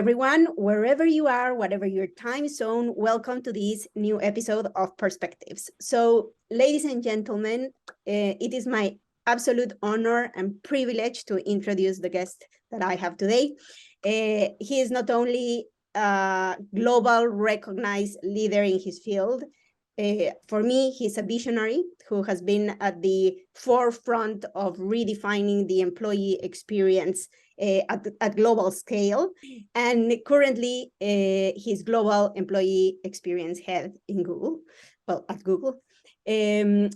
everyone, wherever you are, whatever your time zone, welcome to this new episode of Perspectives. So, ladies and gentlemen, it is my absolute honor and privilege to introduce the guest that I have today. He is not only a global recognized leader in his field. For me, he's a visionary who has been at the forefront of redefining the employee experience at global scale. And currently, he's global employee experience head in Google, well, at Google.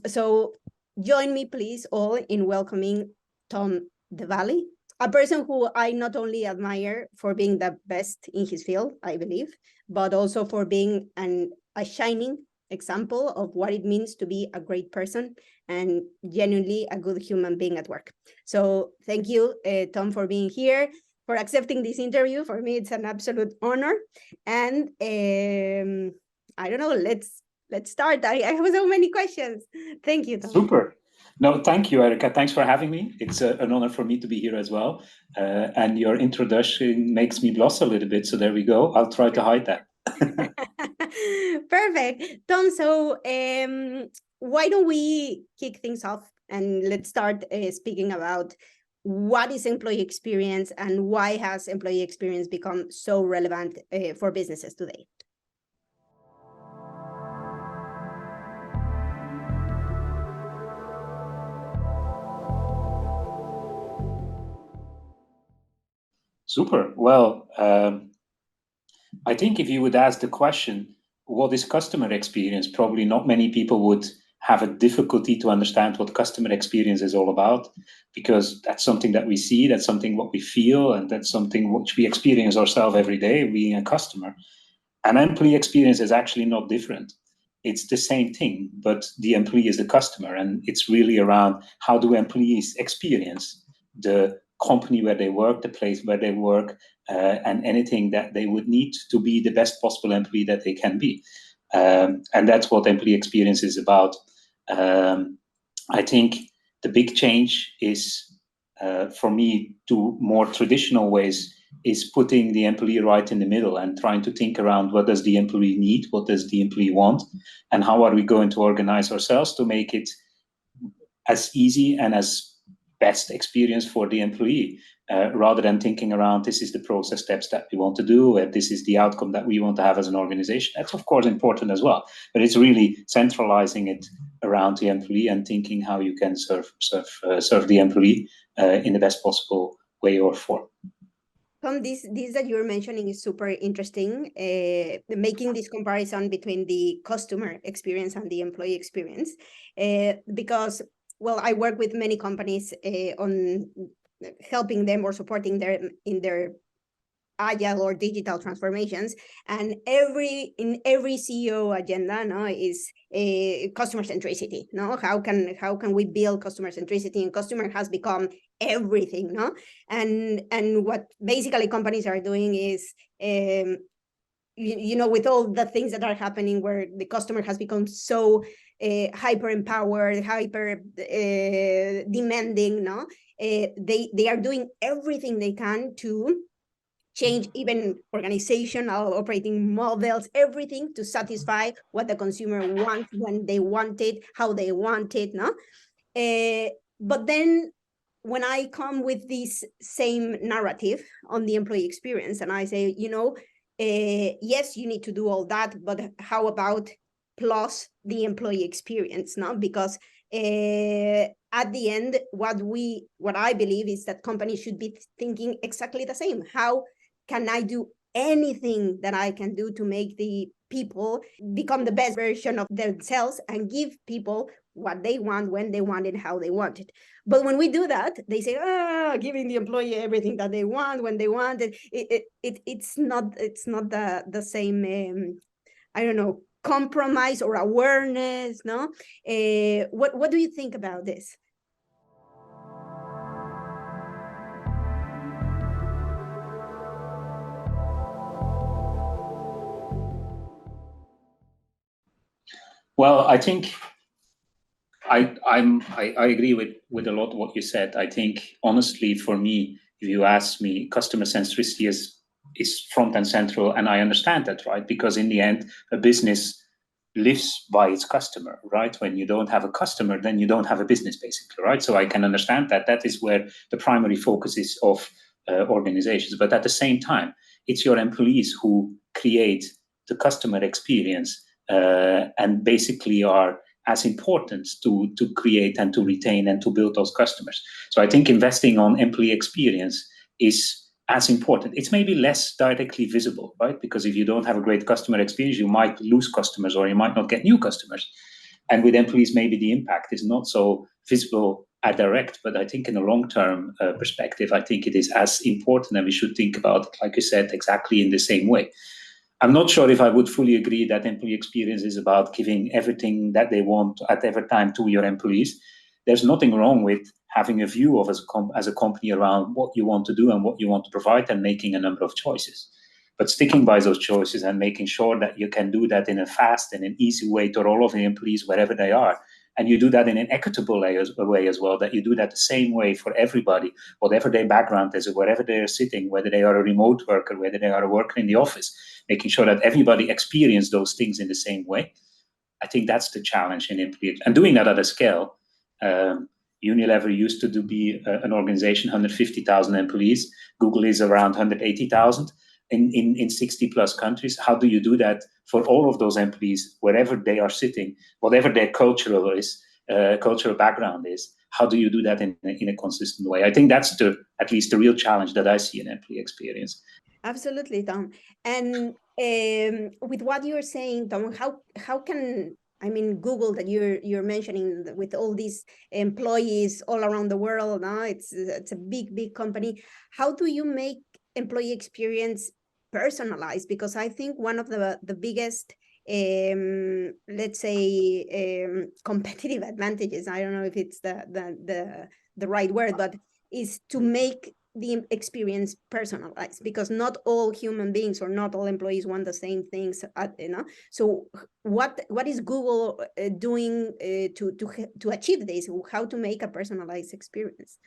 So join me, please, all in welcoming Tom Dewaele, a person who I not only admire for being the best in his field, I believe, but also for being a shining example of what it means to be a great person and genuinely a good human being at work. So thank you, Tom, for being here, for accepting this interview. For me, it's an absolute honor. And I don't know, let's start. I have so many questions. Thank you, Tom. Super. No, thank you, Erika. Thanks for having me. It's an honor for me to be here as well. And your introduction makes me blush a little bit. So there we go. I'll try to hide that. Perfect. Tom, so why don't we kick things off and let's start speaking about what is employee experience and why has employee experience become so relevant for businesses today? Super. Well, I think if you would ask the question, what is customer experience? Probably not many people would have a difficulty to understand what customer experience is all about, because that's something that we see, that's something what we feel, and that's something which we experience ourselves every day, being a customer. And employee experience is actually not different. It's the same thing, but the employee is the customer, and it's really around how do employees experience the company where they work, the place where they work, and anything that they would need to be the best possible employee that they can be. And that's what employee experience is about. I think the big change is, for me, to more traditional ways, is putting the employee right in the middle and trying to think around what does the employee need, what does the employee want, and how are we going to organize ourselves to make it as easy and as best experience for the employee, rather than thinking around this is the process steps that we want to do, and this is the outcome that we want to have as an organization. That's of course important as well, but it's really centralizing it around the employee and thinking how you can serve the employee in the best possible way or form. Tom, this that you're mentioning is super interesting, making this comparison between the customer experience and the employee experience, because, well, I work with many companies on helping them or supporting them in their agile or digital transformations, and in every CEO agenda, is customer centricity. How can we build customer centricity? And customer has become everything. And what basically companies are doing is, with all the things that are happening where the customer has become so hyper empowered, hyper demanding, they are doing everything they can to change even organizational operating models, everything to satisfy what the consumer wants, when they want it, how they want it. But then when I come with this same narrative on the employee experience and I say, yes, you need to do all that, but how about plus the employee experience? Because at the end, what I believe is that companies should be thinking exactly the same. How can I do anything that I can do to make the people become the best version of themselves and give people what they want, when they want it, how they want it? But when we do that, they say, giving the employee everything that they want, when they want it. It's not the same, I don't know, compromise or awareness, no? What do you think about this? Well, I think I agree with a lot of what you said. I think honestly, for me, if you ask me, customer centricity is is front and central, and I understand that, right? Because in the end, a business lives by its customer, right? When you don't have a customer, then you don't have a business, basically, right? So I can understand that that is where the primary focus is of organizations. But at the same time, it's your employees who create the customer experience and basically are as important to create and to retain and to build those customers. So I think investing on employee experience is as important. It's maybe less directly visible, right? Because if you don't have a great customer experience, you might lose customers or you might not get new customers. And with employees, maybe the impact is not so visible and direct, but I think in a long-term perspective, I think it is as important, and we should think about it, like you said, exactly in the same way. I'm not sure if I would fully agree that employee experience is about giving everything that they want at every time to your employees. There's nothing wrong with having a view of as a company around what you want to do and what you want to provide and making a number of choices. But sticking by those choices and making sure that you can do that in a fast and an easy way to all of the employees wherever they are. And you do that in an equitable way as well, that you do that the same way for everybody, whatever their background is, or wherever they are sitting, whether they are a remote worker, whether they are a worker in the office, making sure that everybody experiences those things in the same way. I think that's the challenge in employee. And doing that at a scale. Unilever used to be an organization, 150,000 employees. Google is around 180,000 in 60 plus countries. How do you do that for all of those employees, wherever they are sitting, whatever their cultural background is? How do you do that in a consistent way? I think that's at least the real challenge that I see in employee experience. Absolutely, Tom. And with what you're saying, Tom, how can, I mean, Google that you're mentioning, with all these employees all around the world, now it's a big company. How do you make employee experience personalized? Because I think one of the biggest, let's say, competitive advantages, I don't know if it's the right word, but is to make the experience personalized, because not all human beings or not all employees want the same things, so what is Google doing to achieve this? How to make a personalized experience?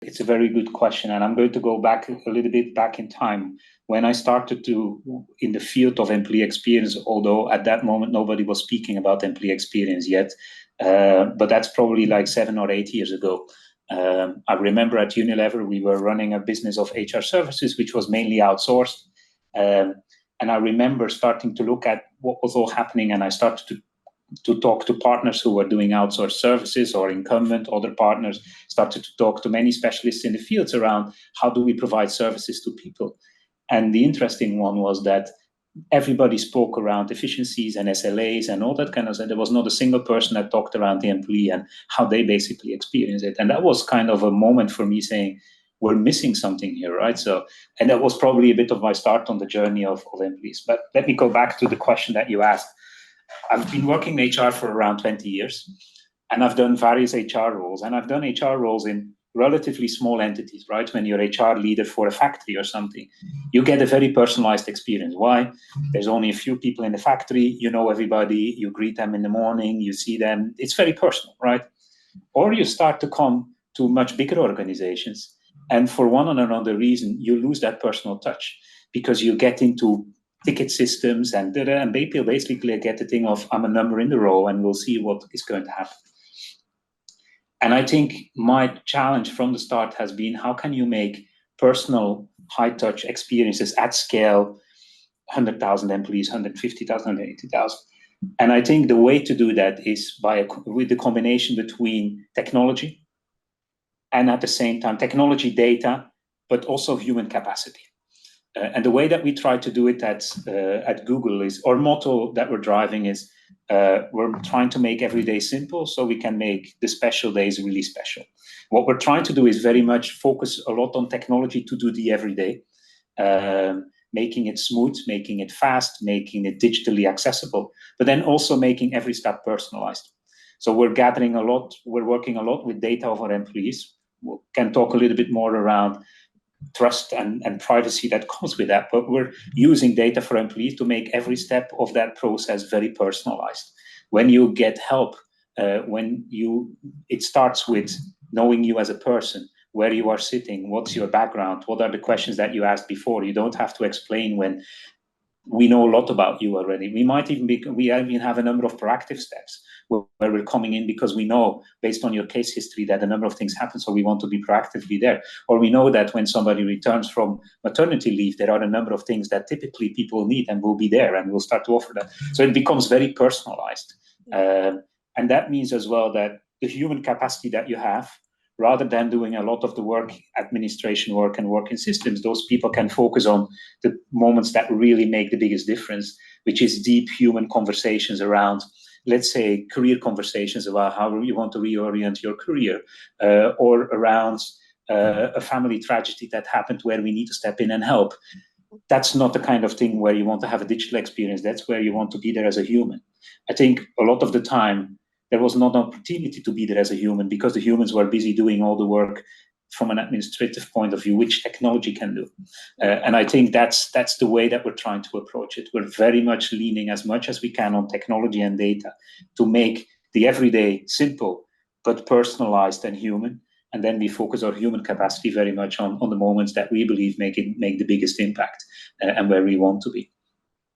It's a very good question, and I'm going to go back a little bit back in time when I started in the field of employee experience, although at that moment nobody was speaking about employee experience yet, but that's probably like 7 or 8 years ago. I remember at Unilever, we were running a business of HR services, which was mainly outsourced. And I remember starting to look at what was all happening, and I started to talk to partners who were doing outsourced services or incumbent other partners, started to talk to many specialists in the fields around how do we provide services to people. And the interesting one was that everybody spoke around efficiencies and SLAs and all that kind of stuff. There was not a single person that talked around the employee and how they basically experience it. And that was kind of a moment for me saying, we're missing something here, right? So, and that was probably a bit of my start on the journey of employees. But let me go back to the question that you asked. I've been working in HR for around 20 years, and I've done various HR roles, and I've done HR roles in relatively small entities, right? When you're HR leader for a factory or something, you get a very personalized experience. Why? There's only a few people in the factory, you know everybody, you greet them in the morning, you see them, it's very personal, right? Or you start to come to much bigger organizations, and for one or another reason, you lose that personal touch because you get into ticket systems and people basically get the thing of, I'm a number in the row and we'll see what is going to happen. And I think my challenge from the start has been, how can you make personal high-touch experiences at scale, 100,000 employees, 150,000, 180,000? And I think the way to do that is with the combination between technology and at the same time technology, data, but also human capacity. And the way that we try to do it at Google is, our motto that we're driving is, we're trying to make every day simple so we can make the special days really special. What we're trying to do is very much focus a lot on technology to do the everyday, making it smooth, making it fast, making it digitally accessible, but then also making every step personalized. So we're gathering a lot, we're working a lot with data of our employees. We can talk a little bit more around trust and privacy that comes with that, but we're using data for employees to make every step of that process very personalized. when you get help, it starts with knowing you as a person, where you are sitting, what's your background, what are the questions that you asked before. You don't have to explain when we know a lot about you already. We even have a number of proactive steps where we're coming in because we know, based on your case history, that a number of things happen, so we want to be proactively there. Or we know that when somebody returns from maternity leave, there are a number of things that typically people need, and we'll be there and we'll start to offer that. So it becomes very personalized. And that means as well that the human capacity that you have, rather than doing a lot of the work, administration work and work in systems, those people can focus on the moments that really make the biggest difference, which is deep human conversations around, let's say, career conversations about how you want to reorient your career, or around a family tragedy that happened where we need to step in and help. That's not the kind of thing where you want to have a digital experience. That's where you want to be there as a human. I think a lot of the time, there was not an opportunity to be there as a human because the humans were busy doing all the work from an administrative point of view, which technology can do. And I think that's the way that we're trying to approach it. We're very much leaning as much as we can on technology and data to make the everyday simple, but personalized and human. And then we focus our human capacity very much on the moments that we believe make the biggest impact, and where we want to be.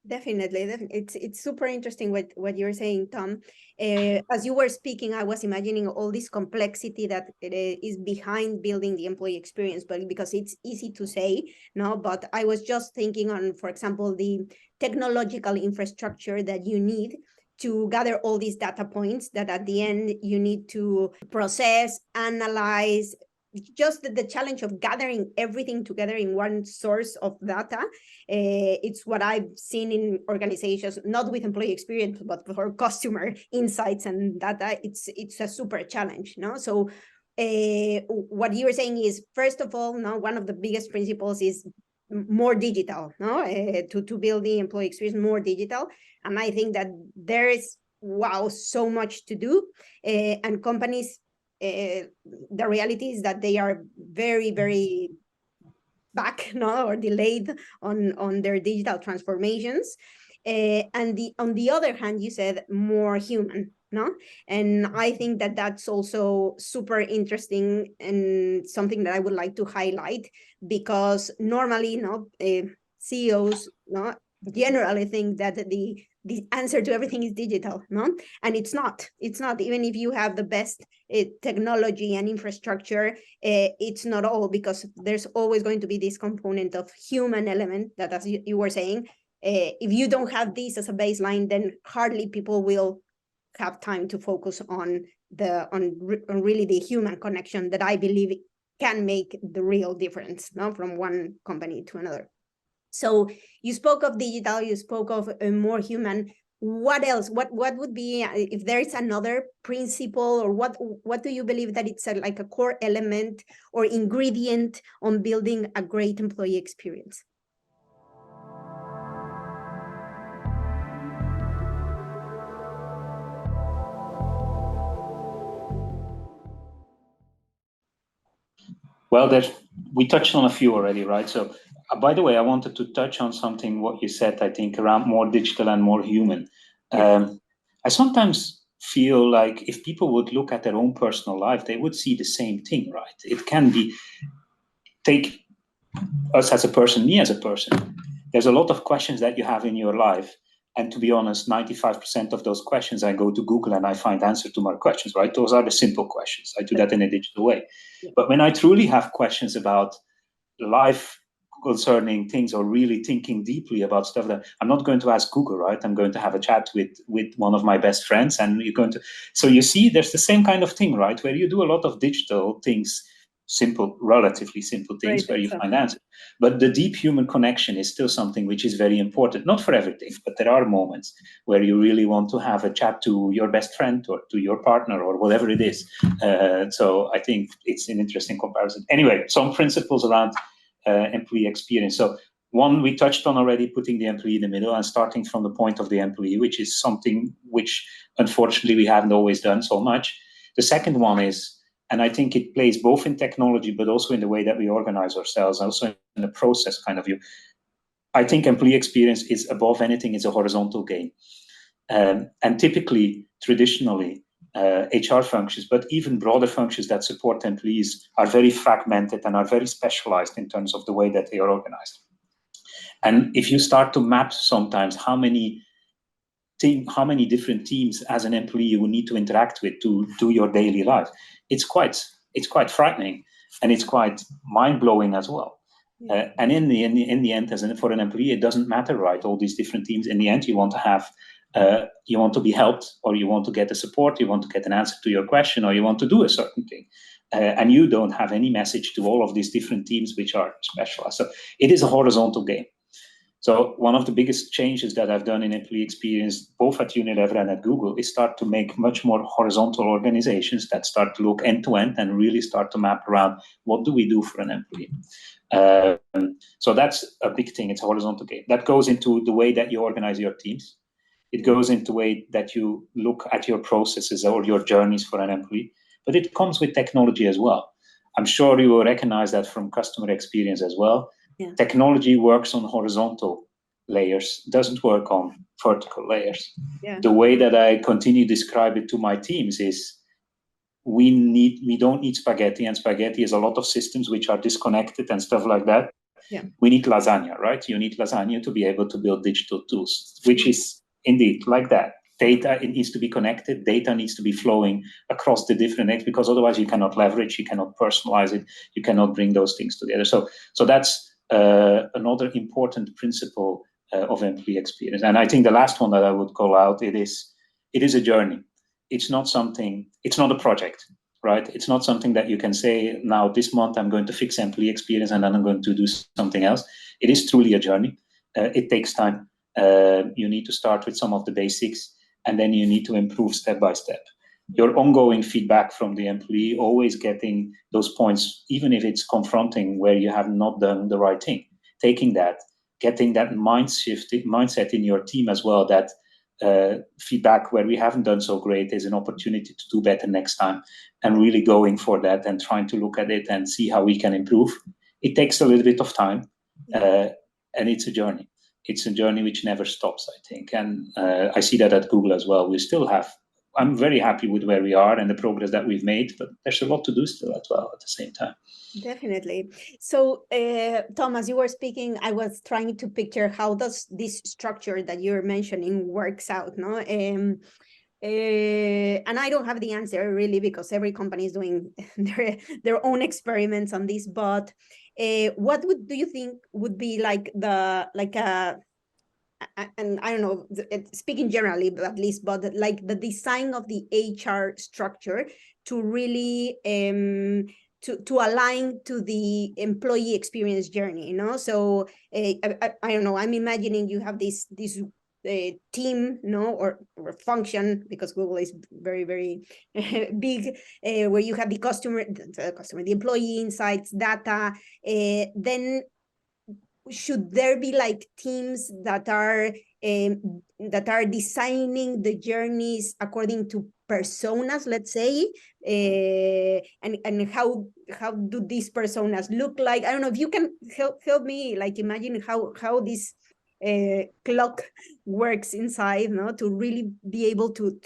Definitely. It's super interesting what you're saying, Tom. As you were speaking, I was imagining all this complexity that is behind building the employee experience, but because it's easy to say, no, but I was just thinking on, for example, the technological infrastructure that you need to gather all these data points that at the end you need to process, analyze, just the challenge of gathering everything together in one source of data. It's what I've seen in organizations, not with employee experience, but for customer insights and data. It's a super challenge, no? So what you were saying is, first of all, no, one of the biggest principles is more digital, no? To build the employee experience more digital. And I think that there is, wow, so much to do. And companies, the reality is that they are very, very back, no, or delayed on their digital transformations. And on the other hand, you said more human, no? And I think that that's also super interesting and something that I would like to highlight, because normally, no, CEOs, no, generally think that the answer to everything is digital, no? And it's not. Even if you have the best technology and infrastructure, it's not all, because there's always going to be this component of human element that, as you were saying, if you don't have this as a baseline, then hardly people will have time to focus on really the human connection that I believe can make the real difference, no, from one company to another. So you spoke of digital, you spoke of more human. What else? What would be, if there is another principle, or what do you believe that it's like a core element or ingredient on building a great employee experience? Well, we touched on a few already, right? So, by the way, I wanted to touch on something, what you said, I think, around more digital and more human. I sometimes feel like if people would look at their own personal life, they would see the same thing, right? It can be, take us as a person, me as a person. There's a lot of questions that you have in your life. And to be honest, 95% of those questions, I go to Google and I find answer to my questions, right? Those are the simple questions. I do that in a digital way. But when I truly have questions about life concerning things, or really thinking deeply about stuff, that I'm not going to ask Google, right? I'm going to have a chat with one of my best friends, and you're going to. So you see, there's the same kind of thing, right? Where you do a lot of digital things, simple, relatively simple things, right, where you find answers. But the deep human connection is still something which is very important, not for everything, but there are moments where you really want to have a chat to your best friend or to your partner or whatever it is. So I think it's an interesting comparison. Anyway, some principles around employee experience. So one, we touched on already, putting the employee in the middle and starting from the point of the employee, which is something which unfortunately we haven't always done so much. The second one is, and I think it plays both in technology, but also in the way that we organize ourselves, also in the process kind of view. I think employee experience is, above anything, is a horizontal game. And typically, traditionally, HR functions, but even broader functions that support employees are very fragmented and are very specialized in terms of the way that they are organized. And if you start to map sometimes how many different teams as an employee you will need to interact with to do your daily life, it's quite frightening, and it's quite mind-blowing as well. And in the end, for an employee, it doesn't matter, right? All these different teams. In the end, you want to have, you want to be helped, or you want to get the support, you want to get an answer to your question, or you want to do a certain thing, and you don't have any message to all of these different teams which are specialized. So it is a horizontal game. So one of the biggest changes that I've done in employee experience, both at Unilever and at Google, is start to make much more horizontal organizations that start to look end to end and really start to map around what do we do for an employee. So that's a big thing. It's a horizontal game. That goes into the way that you organize your teams. It goes into the way that you look at your processes or your journeys for an employee. But it comes with technology as well. I'm sure you will recognize that from customer experience as well. Yeah. Technology works on horizontal layers, doesn't work on vertical layers. Yeah. The way that I continue to describe it to my teams is we don't need spaghetti, and spaghetti is a lot of systems which are disconnected and stuff like that. Yeah. We need lasagna, right? You need lasagna to be able to build digital tools, which is indeed like that. Data, it needs to be connected. Data needs to be flowing across the different eggs, because otherwise you cannot leverage, you cannot personalize it, you cannot bring those things together. So that's another important principle of employee experience. And I think the last one that I would call out, it is a journey. It's not a project, right? It's not something that you can say, now this month I'm going to fix employee experience and then I'm going to do something else. It is truly a journey. It takes time. You need to start with some of the basics, and then you need to improve step by step. Your ongoing feedback from the employee, always getting those points, even if it's confronting where you have not done the right thing, taking that, getting that mindset in your team as well, that feedback where we haven't done so great is an opportunity to do better next time, and really going for that and trying to look at it and see how we can improve. It takes a little bit of time, and it's a journey. It's a journey which never stops, I think. And I see that at Google as well. I'm very happy with where we are and the progress that we've made, but there's a lot to do still as well at the same time. Definitely. So, Tom, as you were speaking, I was trying to picture how does this structure that you're mentioning works out, no? And I don't have the answer really, because every company is doing their own experiments on this. But what do you think would be and I don't know, speaking generally, but at least, but like the design of the HR structure to really to align to the employee experience journey, you know? So I don't know, I'm imagining you have this team, no, or function, because Google is very, very big, where you have the employee insights, data, then should there be like teams that are designing the journeys according to personas, let's say, and how do these personas look like? I don't know if you can help me like imagine how this clock works inside, no, to really be able to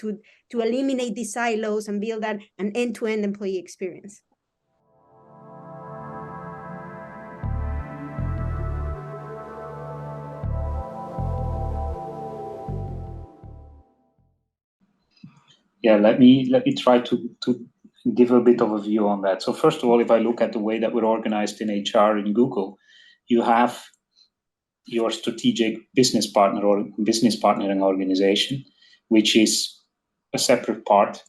eliminate these silos and build an end-to-end employee experience. Yeah, let me try to give a bit of a view on that. So first of all, if I look at the way that we're organized in HR in Google, you have your strategic business partner or business partnering organization, which is a separate part.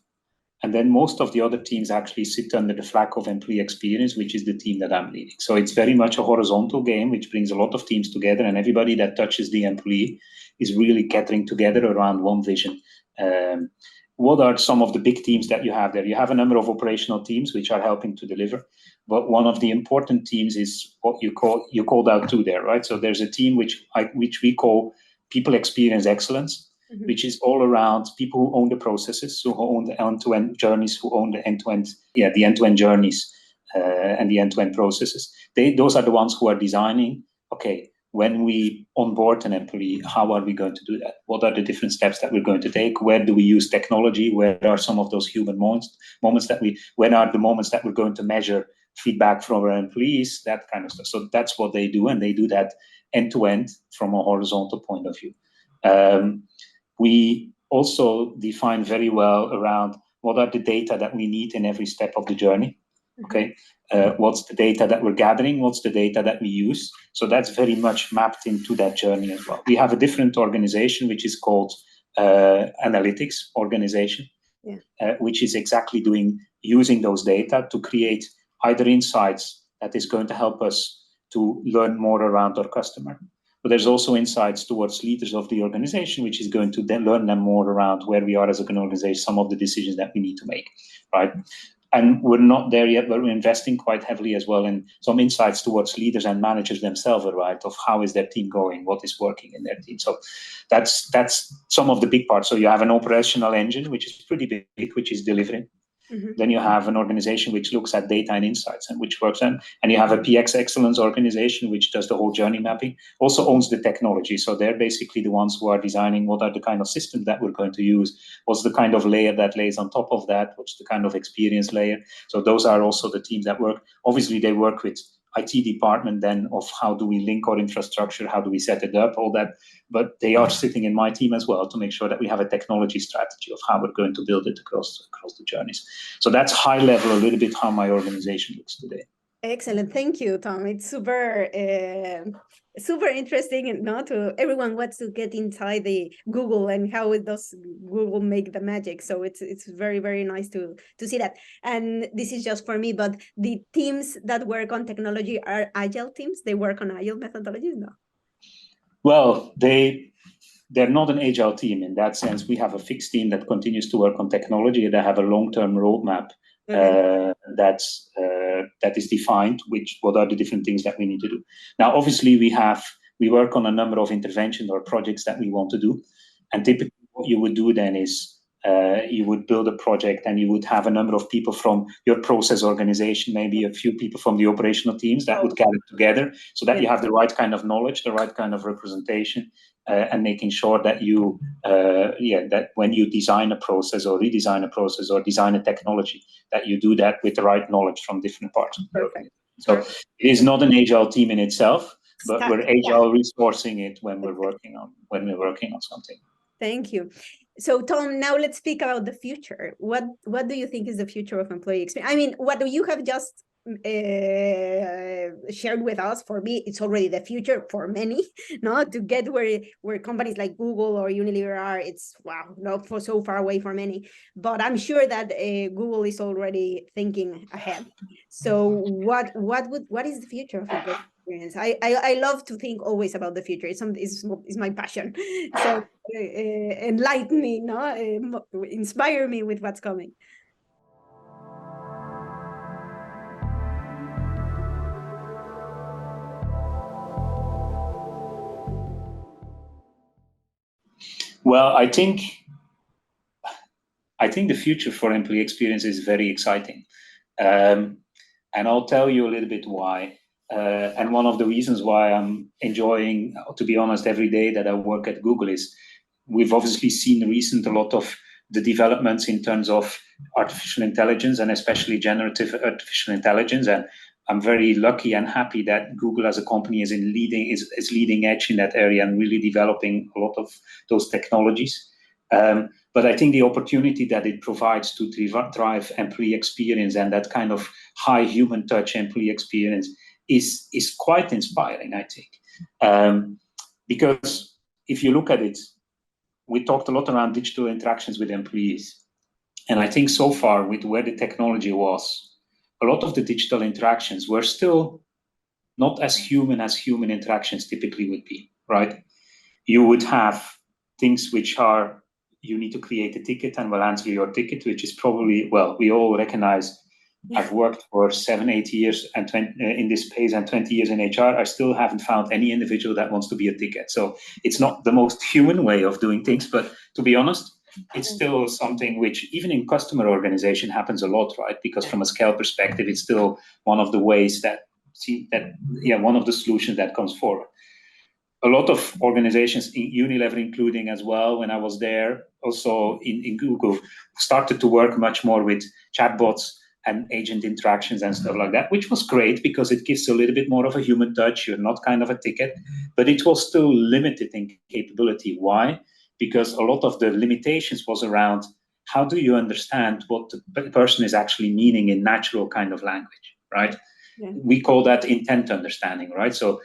And then most of the other teams actually sit under the flag of employee experience, which is the team that I'm leading. So it's very much a horizontal game, which brings a lot of teams together, and everybody that touches the employee is really gathering together around one vision. What are some of the big teams that you have there? You have a number of operational teams which are helping to deliver, but one of the important teams is what you called out two there, right? So there's a team which we call people experience excellence, which is all around people who own the processes, who own the end-to-end journeys, who own the end-to-end journeys and the end-to-end processes. Those are the ones who are designing, okay, when we onboard an employee, how are we going to do that? What are the different steps that we're going to take? Where do we use technology? Where are some of those human moments when are the moments that we're going to measure feedback from our employees, that kind of stuff. So that's what they do, and they do that end to end from a horizontal point of view. We also define very well around what are the data that we need in every step of the journey. Okay, what's the data that we're gathering? What's the data that we use? So that's very much mapped into that journey as well. We have a different organization which is called analytics organization, which is exactly using those data to create either insights that is going to help us to learn more around our customer. But there's also insights towards leaders of the organization, which is going to then learn them more around where we are as an organization, some of the decisions that we need to make, right? And we're not there yet, but we're investing quite heavily as well in some insights towards leaders and managers themselves, right? Of how is their team going, what is working in their team. So that's some of the big parts. So you have an operational engine, which is pretty big, which is delivering. Mm-hmm. Then you have an organization which looks at data and insights and which works on, and you have a PX excellence organization which does the whole journey mapping, also owns the technology. So they're basically the ones who are designing what are the kind of systems that we're going to use, what's the kind of layer that lays on top of that, what's the kind of experience layer. So those are also the teams that work. Obviously, they work with IT department then of how do we link our infrastructure, how do we set it up, all that. But they are sitting in my team as well to make sure that we have a technology strategy of how we're going to build it across the journeys. So that's high level, a little bit how my organization looks today. Excellent, thank you, Tom. It's super interesting, to everyone wants to get inside the Google and how it does Google make the magic. So it's very, very nice to see that. And this is just for me, but the teams that work on technology are agile teams. They work on agile methodologies, no? Well, they're not an agile team in that sense. We have a fixed team that continues to work on technology. They have a long-term roadmap. Okay. That is defined, what are the different things that we need to do. Now, obviously, we work on a number of interventions or projects that we want to do. And typically what you would do then is you would build a project and you would have a number of people from your process organization, maybe a few people from the operational teams that would gather together so that you have the right kind of knowledge, the right kind of representation, and making sure that that when you design a process or redesign a process or design a technology, that you do that with the right knowledge from different parts of the organization. So it is not an agile team in itself, but we're agile resourcing it when we're working on something. Thank you. So, Tom, now let's speak about the future. What do you think is the future of employee experience? I mean, what you have just shared with us, for me, it's already the future for many, to get where companies like Google or Unilever are, it's, wow, not for so far away for many. But I'm sure that Google is already thinking ahead. So what is the future of employee experience? I love to think always about the future. It's my passion. So enlighten me, inspire me with what's coming. Well, I think the future for employee experience is very exciting. And I'll tell you a little bit why. And one of the reasons why I'm enjoying, to be honest, every day that I work at Google is we've obviously seen a lot of the developments in terms of artificial intelligence and especially generative artificial intelligence. And I'm very lucky and happy that Google as a company is leading edge in that area and really developing a lot of those technologies. But I think the opportunity that it provides to drive employee experience and that kind of high human touch employee experience is quite inspiring, I think. Because if you look at it, we talked a lot around digital interactions with employees. And I think so far with where the technology was, a lot of the digital interactions were still not as human interactions typically would be, right? You would have things which are, you need to create a ticket and we'll answer your ticket, which is probably, well, we all recognize. I've worked for 7-8 years and in this space and 20 years in HR. I still haven't found any individual that wants to be a ticket. So it's not the most human way of doing things, but to be honest, it's still something which even in customer organization happens a lot, right? Because from a scale perspective, it's still one of the ways one of the solutions that comes forward. a lot of organizations in Unilever, including as well, when I was there, also in Google, started to work much more with chatbots and agent interactions and stuff like that, which was great because it gives a little bit more of a human touch. You're not kind of a ticket, but it was still limited in capability. Why? Because a lot of the limitations was around how do you understand what the person is actually meaning in natural kind of language, right? Yeah. We call that intent understanding, right? So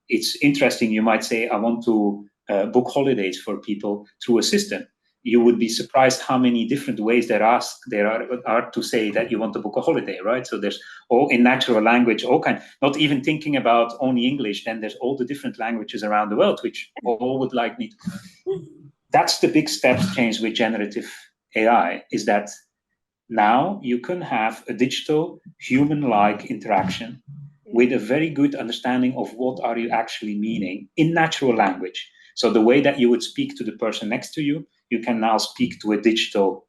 it's interesting. You might say, I want to book holidays for people through a system. You would be surprised how many different ways there are to say that you want to book a holiday, right? So there's all in natural language, all kind, not even thinking about only English, then there's all the different languages around the world, which all would like me to. That's the big step change with generative AI, is that now you can have a digital human-like interaction with a very good understanding of what are you actually meaning in natural language. So the way that you would speak to the person next to you, you can now speak to a digital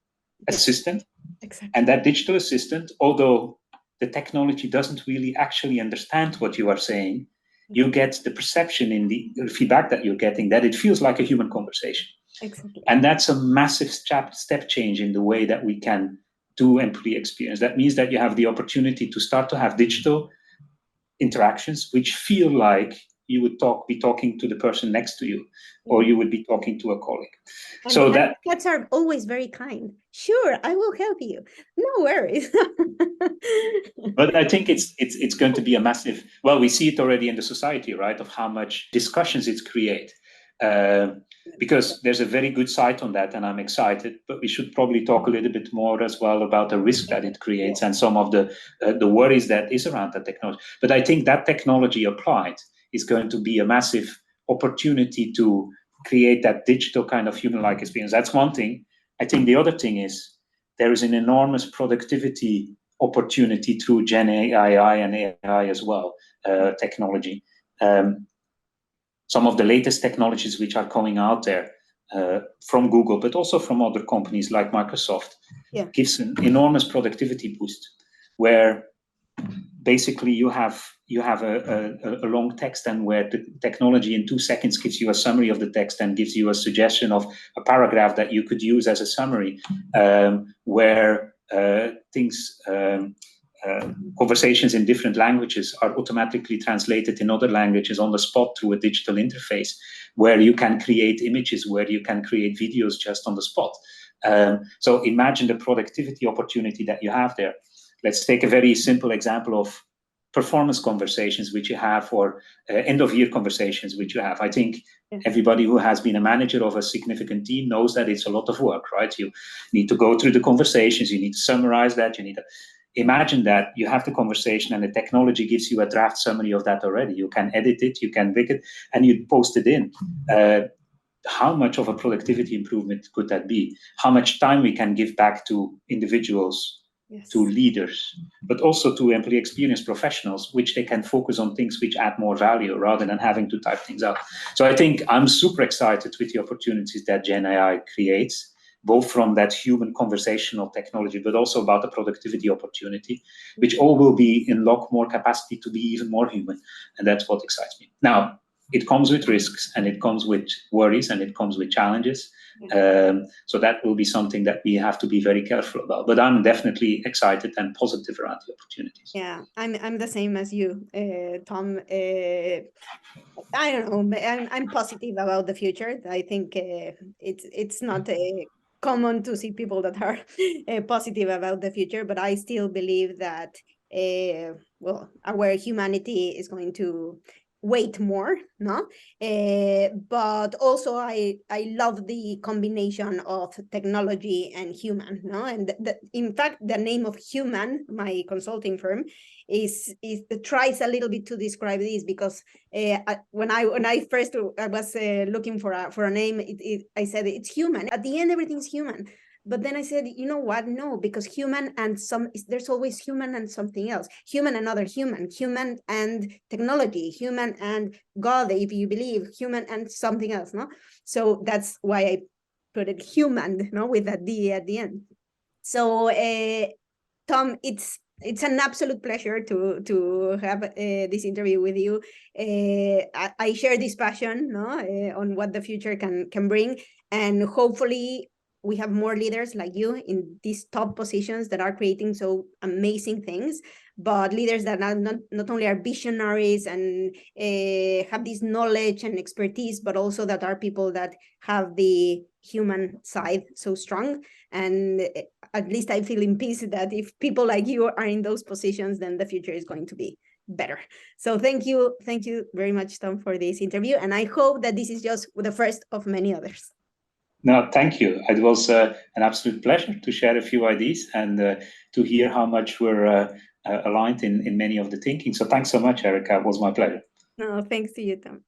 assistant. Exactly. And that digital assistant, although the technology doesn't really actually understand what you are saying, you get the perception in the feedback that you're getting that it feels like a human conversation. Exactly. And that's a massive step change in the way that we can do employee experience. That means that you have the opportunity to start to have digital interactions which feel like you would be talking to the person next to you, or you would be talking to a colleague. And so that cats are always very kind. Sure, I will help you. No worries. But I think it's going to be a massive. Well, we see it already in the society, right? Of how much discussions it creates. Because there's a very good site on that, and I'm excited. But we should probably talk a little bit more as well about the risk that it creates and some of the worries that is around that technology. But I think that technology applied is going to be a massive opportunity to create that digital kind of human-like experience. That's one thing. I think the other thing is there is an enormous productivity opportunity through Gen AI and AI as well, technology. Some of the latest technologies which are coming out there from Google, but also from other companies like Microsoft, gives an enormous productivity boost, where basically you have a long text, and where the technology in 2 seconds gives you a summary of the text and gives you a suggestion of a paragraph that you could use as a summary, where conversations in different languages are automatically translated in other languages on the spot through a digital interface, where you can create images, where you can create videos just on the spot. So imagine the productivity opportunity that you have there. Let's take a very simple example of performance conversations which you have, or end-of-year conversations which you have. I think everybody who has been a manager of a significant team knows that it's a lot of work, right? You need to go through the conversations, you need to summarize that, you need to imagine that you have the conversation and the technology gives you a draft summary of that already. You can edit it, you can make it, and you post it in. How much of a productivity improvement could that be? How much time we can give back to individuals, to leaders, but also to employee experience professionals, which they can focus on things which add more value rather than having to type things out. So I think I'm super excited with the opportunities that Gen AI creates, both from that human conversational technology, but also about the productivity opportunity, which all will be unlock more capacity to be even more human. And that's what excites me. Now, it comes with risks, and it comes with worries, and it comes with challenges. So that will be something that we have to be very careful about. But I'm definitely excited and positive around the opportunities. Yeah, I'm the same as you, Tom. I don't know. I'm positive about the future. I think it's not common to see people that are positive about the future, but I still believe that well, our humanity is going to wait more, no? But also I love the combination of technology and human, no? And in fact, the name of Human, my consulting firm, is tries a little bit to describe this, because when I first I was looking for a name, I said it's human. At the end, everything's human. But then I said, you know what? No, because human and there's always human and something else. Human and other human. Human and technology. Human and God, if you believe. Human and something else, no? So that's why I put it human, no, with a D at the end. So, Tom, it's it's an absolute pleasure to have this interview with you. I share this passion, no, on what the future can bring, and hopefully we have more leaders like you in these top positions that are creating so amazing things, but leaders that are not only are visionaries and have this knowledge and expertise, but also that are people that have the human side so strong. And at least I feel in peace that if people like you are in those positions, then the future is going to be better. So thank you very much, Tom, for this interview, and I hope that this is just the first of many others. No, thank you. It was an absolute pleasure to share a few ideas and to hear how much we're aligned in many of the thinking. So thanks so much, Erika. It was my pleasure. No, thanks to you, Tom.